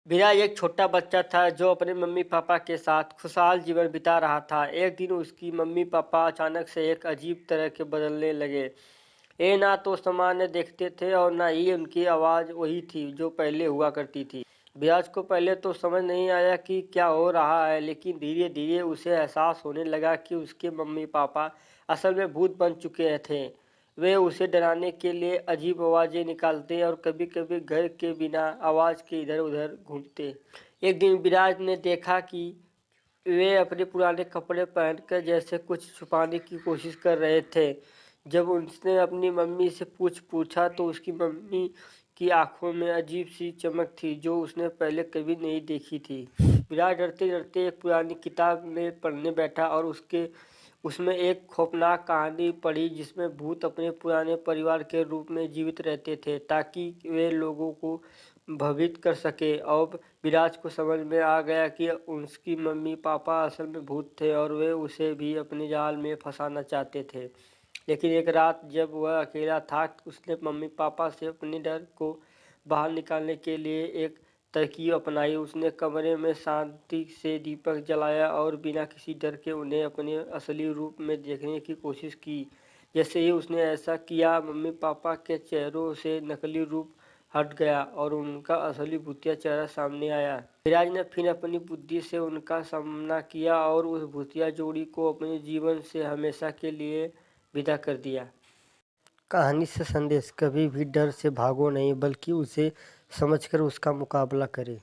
विराज एक छोटा बच्चा था जो अपने मम्मी पापा के साथ खुशहाल जीवन बिता रहा था। एक दिन उसकी मम्मी पापा अचानक से एक अजीब तरह के बदलने लगे। ये ना तो सामान्य देखते थे और ना ही उनकी आवाज़ वही थी जो पहले हुआ करती थी। विराज को पहले तो समझ नहीं आया कि क्या हो रहा है, लेकिन धीरे धीरे उसे एहसास होने लगा कि उसके मम्मी पापा असल में भूत बन चुके थे। वे उसे डराने के लिए अजीब आवाज़ें निकालते और कभी-कभी घर के बिना आवाज़ के इधर-उधर घूमते। एक दिन विराज ने देखा कि वे अपने पुराने कपड़े पहनकर जैसे कुछ छुपाने की कोशिश कर रहे थे। जब उसने अपनी मम्मी से पूछा तो उसकी मम्मी की आंखों में अजीब सी चमक थी जो उसने पहले कभी नहीं देखी थी। विराज डरते-डरते एक पुरानी किताब में पढ़ने बैठा और उसमें एक खौफनाक कहानी पढ़ी जिसमें भूत अपने पुराने परिवार के रूप में जीवित रहते थे ताकि वे लोगों को भयभीत कर सके। और विराज को समझ में आ गया कि उसकी मम्मी पापा असल में भूत थे और वे उसे भी अपने जाल में फंसाना चाहते थे। लेकिन एक रात जब वह अकेला था, उसने मम्मी पापा से अपने डर को बाहर निकालने के लिए एक तरकीब अपनाई। उसने कमरे में शांति से दीपक जलाया और बिना किसी डर के उन्हें अपने असली रूप में देखने की कोशिश की। जैसे ही उसने ऐसा किया, मम्मी पापा के चेहरों से नकली रूप हट गया और उनका असली भूतिया चेहरा सामने आया। विराज ने फिर अपनी बुद्धि से उनका सामना किया और उस भूतिया जोड़ी को अपने जीवन से हमेशा के लिए विदा कर दिया। कहानी से संदेश: कभी भी डर से भागो नहीं, बल्कि उसे समझकर उसका मुकाबला करें।